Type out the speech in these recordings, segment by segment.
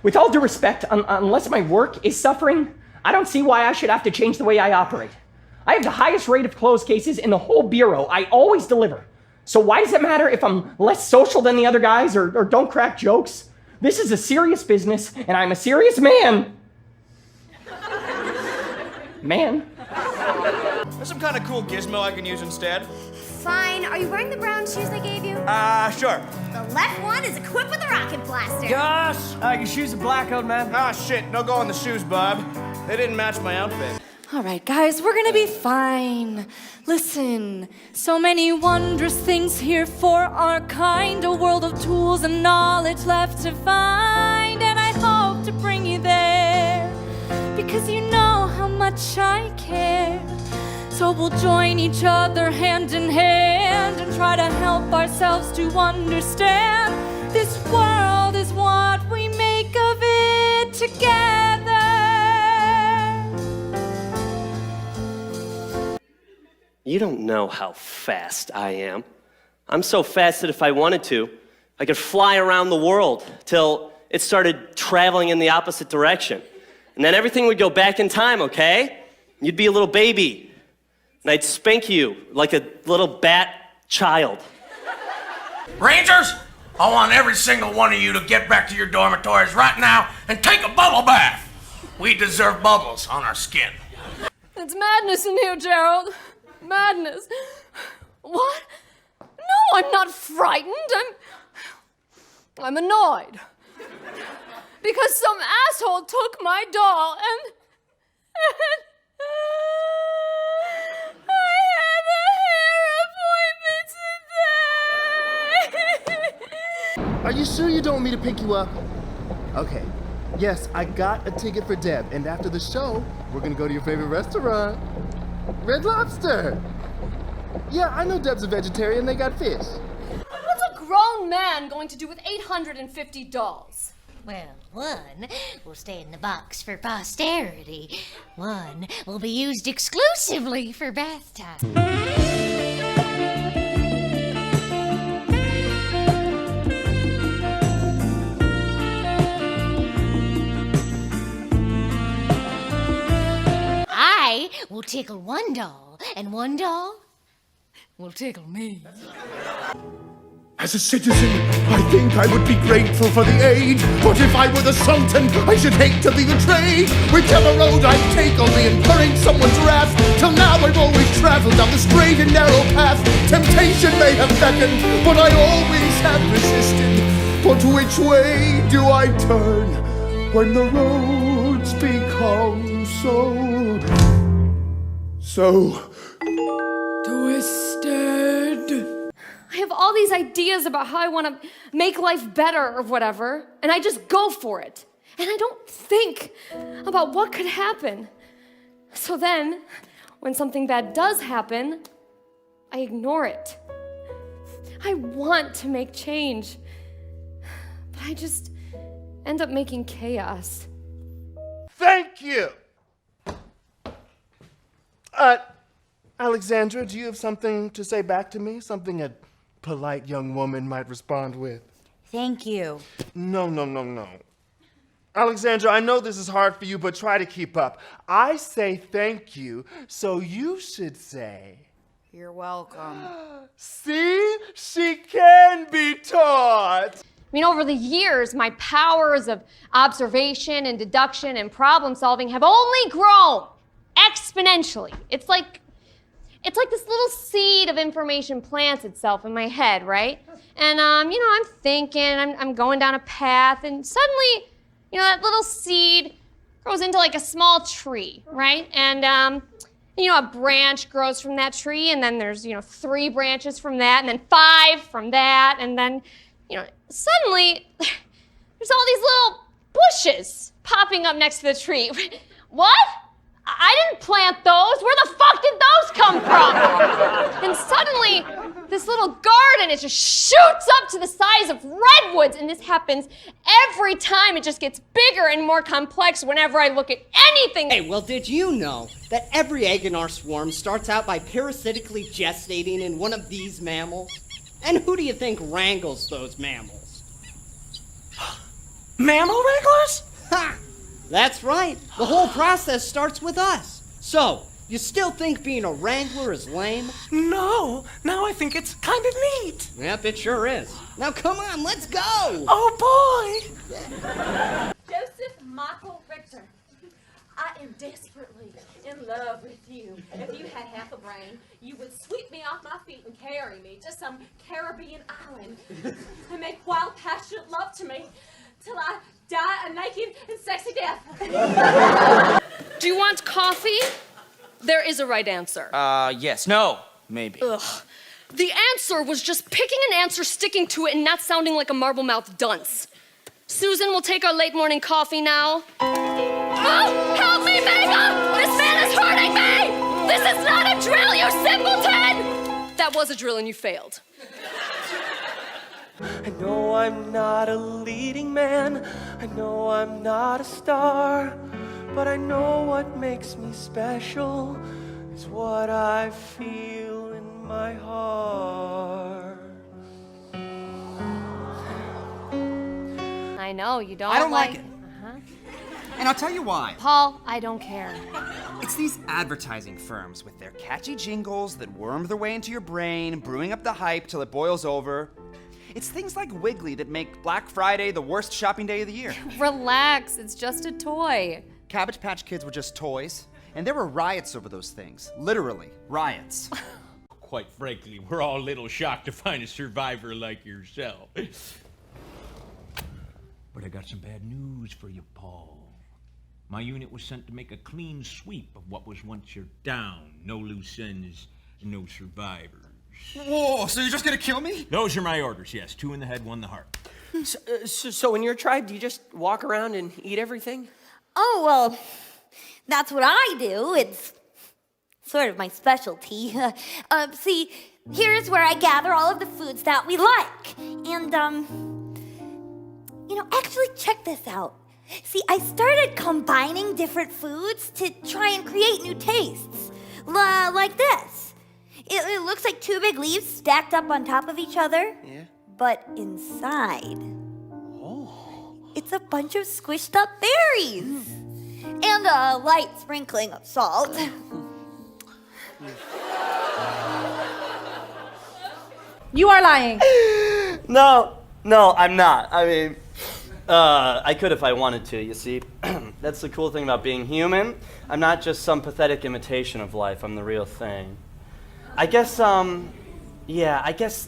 With all due respect, unless my work is suffering, I don't see why I should have to change the way I operate. I have the highest rate of closed cases in the whole bureau. I always deliver. So why does it matter if I'm less social than the other guys or don't crack jokes? This is a serious business, and I'm a serious man. Man. There's some kind of cool gizmo I can use instead. Fine. Are you wearing the brown shoes I gave you? Sure. The left one is equipped with a rocket blaster. Gosh! Your shoes are black, old man. Ah, shit. No go on the shoes, Bob. They didn't match my outfit. All right, guys, we're gonna be fine. Listen, so many wondrous things here for our kind, a world of tools and knowledge left to find, and I hope to bring you there, because you know how much I care. So we'll join each other hand in hand and try to help ourselves to understand this world is what we make of it together. You don't know how fast I am. I'm so fast that if I wanted to, I could fly around the world till it started traveling in the opposite direction. And then everything would go back in time, okay? You'd be a little baby, and I'd spank you like a little bat child. Rangers, I want every single one of you to get back to your dormitories right now and take a bubble bath. We deserve bubbles on our skin. It's madness in here, Gerald. Madness. What? No, I'm not frightened. I'm annoyed. Because some asshole took my doll and I have a hair appointment today. Are you sure you don't want me to pick you up? Okay. Yes, I got a ticket for Deb, and after the show, we're gonna go to your favorite restaurant. Red Lobster! Yeah, I know Deb's a vegetarian, they got fish. What's a grown man going to do with 850 dolls? Well, one will stay in the box for posterity. One will be used exclusively for bath time. I will tickle one doll, and one doll will tickle me. As a citizen, I think I would be grateful for the aid. But if I were the Sultan, I should hate to be betrayed. Whichever road I take, only incurring someone's wrath. Till now I've always traveled down the straight and narrow path. Temptation may have beckoned, but I always have resisted. But which way do I turn when the roads become so twisted? I have all these ideas about how I want to make life better or whatever, and I just go for it. And I don't think about what could happen. So then, when something bad does happen, I ignore it. I want to make change, but I just end up making chaos. Thank you! Alexandra, do you have something to say back to me? Something a polite young woman might respond with? Thank you. No. Alexandra, I know this is hard for you, but try to keep up. I say thank you, so you should say... You're welcome. See? She can be taught! I mean, over the years, my powers of observation and deduction and problem solving have only grown exponentially. It's like this little seed of information plants itself in my head, right? And, I'm thinking, I'm going down a path, and suddenly, that little seed grows into like a small tree, right? And, a branch grows from that tree, and then there's, 3 branches from that, and then 5 from that, and then, suddenly, there's all these little bushes popping up next to the tree. What? I didn't plant those. Where the fuck did those come from? And suddenly, this little garden, it just shoots up to the size of redwoods. And this happens every time. It just gets bigger and more complex whenever I look at anything. Hey, well, did you know that every egg in our swarm starts out by parasitically gestating in one of these mammals? And who do you think wrangles those mammals? Mammal wranglers? Ha! That's right. The whole process starts with us. So, you still think being a wrangler is lame? No, now I think it's kind of neat. Yep, it sure is. Now come on, let's go! Oh boy! Joseph Michael Richter, I am desperately in love with you. If you had half a brain, you would sweep me off my feet and carry me to some Caribbean island and make wild, passionate love to me till I die a naked and sexy death. Do you want coffee? There is a right answer. Yes. No. Maybe. Ugh. The answer was just picking an answer, sticking to it, and not sounding like a marble-mouthed dunce. Susan will take our late morning coffee now. Oh, help me, Vega! This man is hurting me! This is not a drill, you simpleton! That was a drill and you failed. I know I'm not a leading man, I know I'm not a star, but I know what makes me special is what I feel in my heart. I know, you don't I don't like it. And I'll tell you why. Paul, I don't care. It's these advertising firms with their catchy jingles that worm their way into your brain, brewing up the hype till it boils over. It's things like Wiggly that make Black Friday the worst shopping day of the year. Relax, it's just a toy. Cabbage Patch Kids were just toys, and there were riots over those things. Literally, riots. Quite frankly, we're all a little shocked to find a survivor like yourself. But I got some bad news for you, Paul. My unit was sent to make a clean sweep of what was once your down. No loose ends, no survivors. Whoa, so you're just gonna kill me? Those are my orders, yes. 2 in the head, 1 in the heart. So in your tribe, do you just walk around and eat everything? Oh, well, that's what I do. It's sort of my specialty. See, here's where I gather all of the foods that we like. And, actually check this out. See, I started combining different foods to try and create new tastes. Like this. It looks like 2 big leaves stacked up on top of each other. Yeah? But inside, it's a bunch of squished up berries. And a light sprinkling of salt. You are lying. No, I'm not. I mean, I could if I wanted to, you see. That's the cool thing about being human. I'm not just some pathetic imitation of life. I'm the real thing. I guess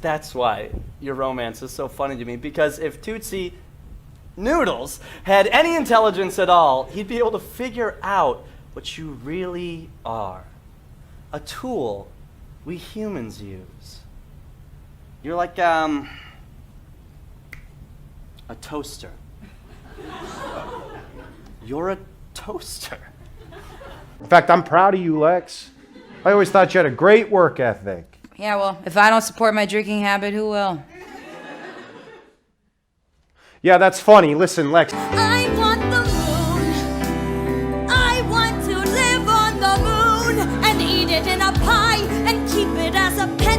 that's why your romance is so funny to me, because if Tootsie Noodles had any intelligence at all, he'd be able to figure out what you really are. A tool we humans use. You're like, a toaster. You're a toaster. In fact, I'm proud of you, Lex. I always thought you had a great work ethic. Yeah, well, if I don't support my drinking habit, who will? Yeah, that's funny. Listen, Lex. I want the moon. I want to live on the moon and eat it in a pie and keep it as a pet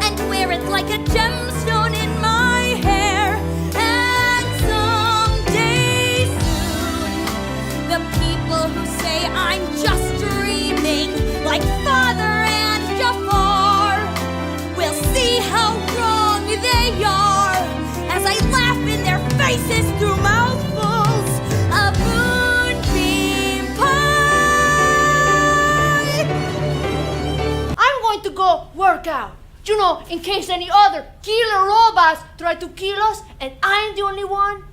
and wear it like a gemstone in my hair. And someday soon, the people who say I'm just dreaming, like Father and Jafar, will see how wrong they are as I laugh in their faces through mouthfuls of moonbeam pie. I'm going to go work out. In case any other killer robots try to kill us, and I'm the only one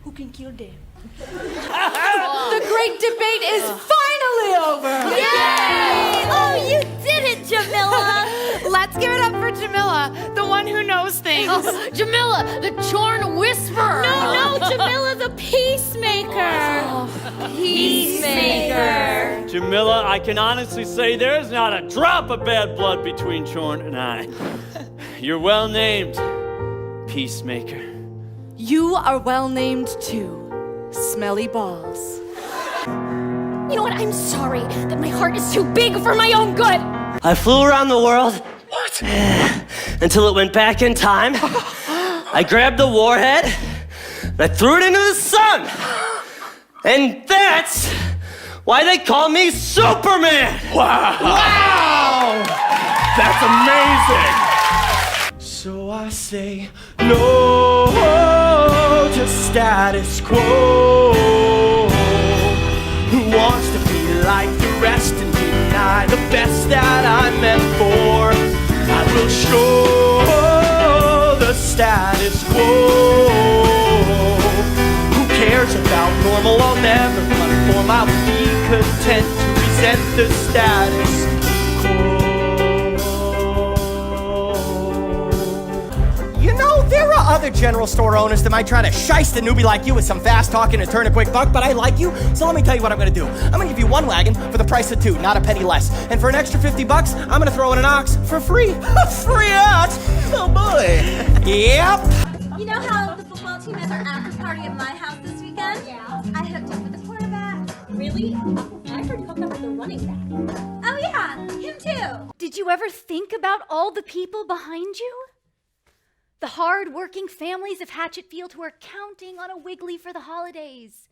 who can kill them. The great debate is finally over! Yay! Oh, you did it, Jamila! Let's give it up for Jamila, the one who knows things. Oh, Jamila, the Chorn Whisperer. No, Jamila the Peacemaker! Peacemaker! Jamila, I can honestly say there's not a drop of bad blood between Chorn and I. You're well named, Peacemaker. You are well named too. Smelly balls. You know what? I'm sorry that my heart is too big for my own good. I flew around the world until it went back in time. I grabbed the warhead, I threw it into the sun. And that's why they call me Superman. Wow! That's amazing! So I say no to status quo. Who wants to be like the rest and deny the best that I'm meant for? I will show the status quo. Who cares about normal? I'll never conform. I will be content to resent the status quo. You know, there are other general store owners that might try to shiest a newbie like you with some fast talking and turn a quick buck, but I like you, so let me tell you what I'm gonna do. I'm gonna give you one wagon for the price of two, not a penny less. And for an extra $50, I'm gonna throw in an ox for free. Free ox? Oh boy. Yep. You know how the football team has our after party at my house this weekend? Yeah. I hooked up with the quarterback. Really? I heard you hooked up with the running back. Oh yeah, him too. Did you ever think about all the people behind you? The hard-working families of Hatchetfield who are counting on a Wiggly for the holidays.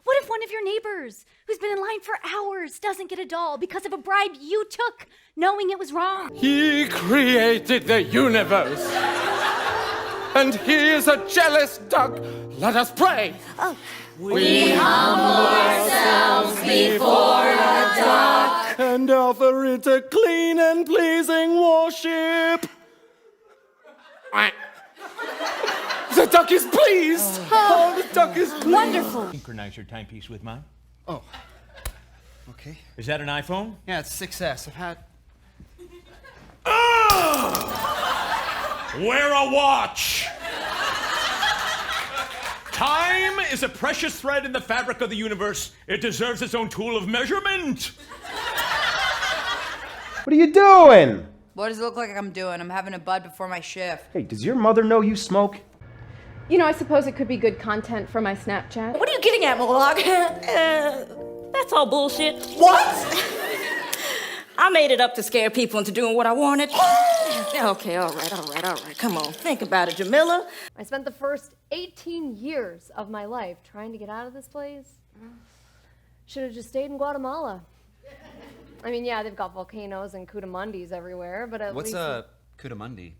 What if one of your neighbors, who's been in line for hours, doesn't get a doll because of a bribe you took, knowing it was wrong? He created the universe. And he is a jealous duck. Let us pray. Oh. We humble ourselves before a duck and offer it a clean and pleasing worship. The duck is pleased. Oh, the duck is pleased. Wonderful. Synchronize your timepiece with mine. Oh. Okay. Is that an iPhone? Yeah, it's 6S. I've had. Wear a watch! Time is a precious thread in the fabric of the universe. It deserves its own tool of measurement. What are you doing? What does it look like I'm doing? I'm having a bud before my shift. Hey, does your mother know you smoke? You know, I suppose it could be good content for my Snapchat. What are you getting at, Moloch? That's all bullshit. What? I made it up to scare people into doing what I wanted. Okay, all right. Come on, think about it, Jamila. I spent the first 18 years of my life trying to get out of this place. Should have just stayed in Guatemala. I mean, yeah, they've got volcanoes and cootamundis everywhere, but at What's least... a cootamundi?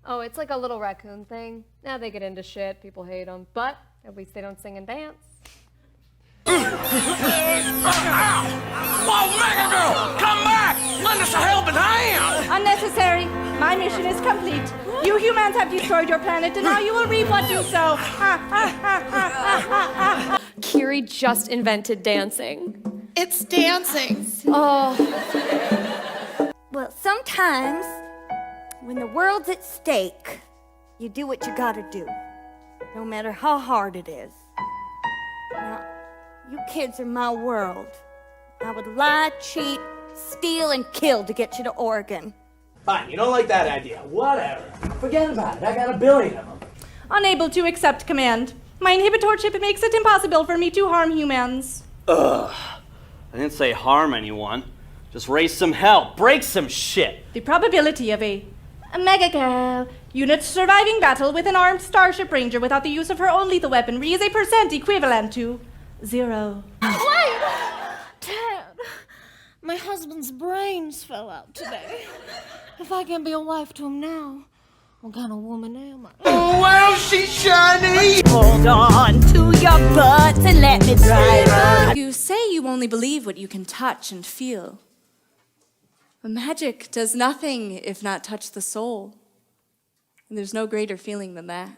Oh, it's like a little raccoon thing. Now they get into shit, people hate them, but at least they don't sing and dance. Whoa, Mega Girl! Come back! Lend us a helping hand! Unnecessary. My mission is complete. You humans have destroyed your planet, and now you will reap what you sow. Kiri just invented dancing. It's dancing. Oh. Well, sometimes, when the world's at stake, you do what you gotta do, no matter how hard it is. Now, you kids are my world. I would lie, cheat, steal, and kill to get you to Oregon. Fine, you don't like that idea. Whatever. Forget about it. I got a billion of them. Unable to accept command. My inhibitor chip makes it impossible for me to harm humans. Ugh. I didn't say harm anyone. Just raise some hell. Break some shit. The probability of a Mega Girl unit surviving battle with an armed Starship Ranger without the use of her own lethal weaponry is a % equivalent to 0. Wait! Dad, my husband's brains fell out today. If I can't be a wife to him now, what kind of woman am I? Oh, well, she's shiny! Hold on to your butts and let me drive. You say you only believe what you can touch and feel. But magic does nothing if not touch the soul. And there's no greater feeling than that.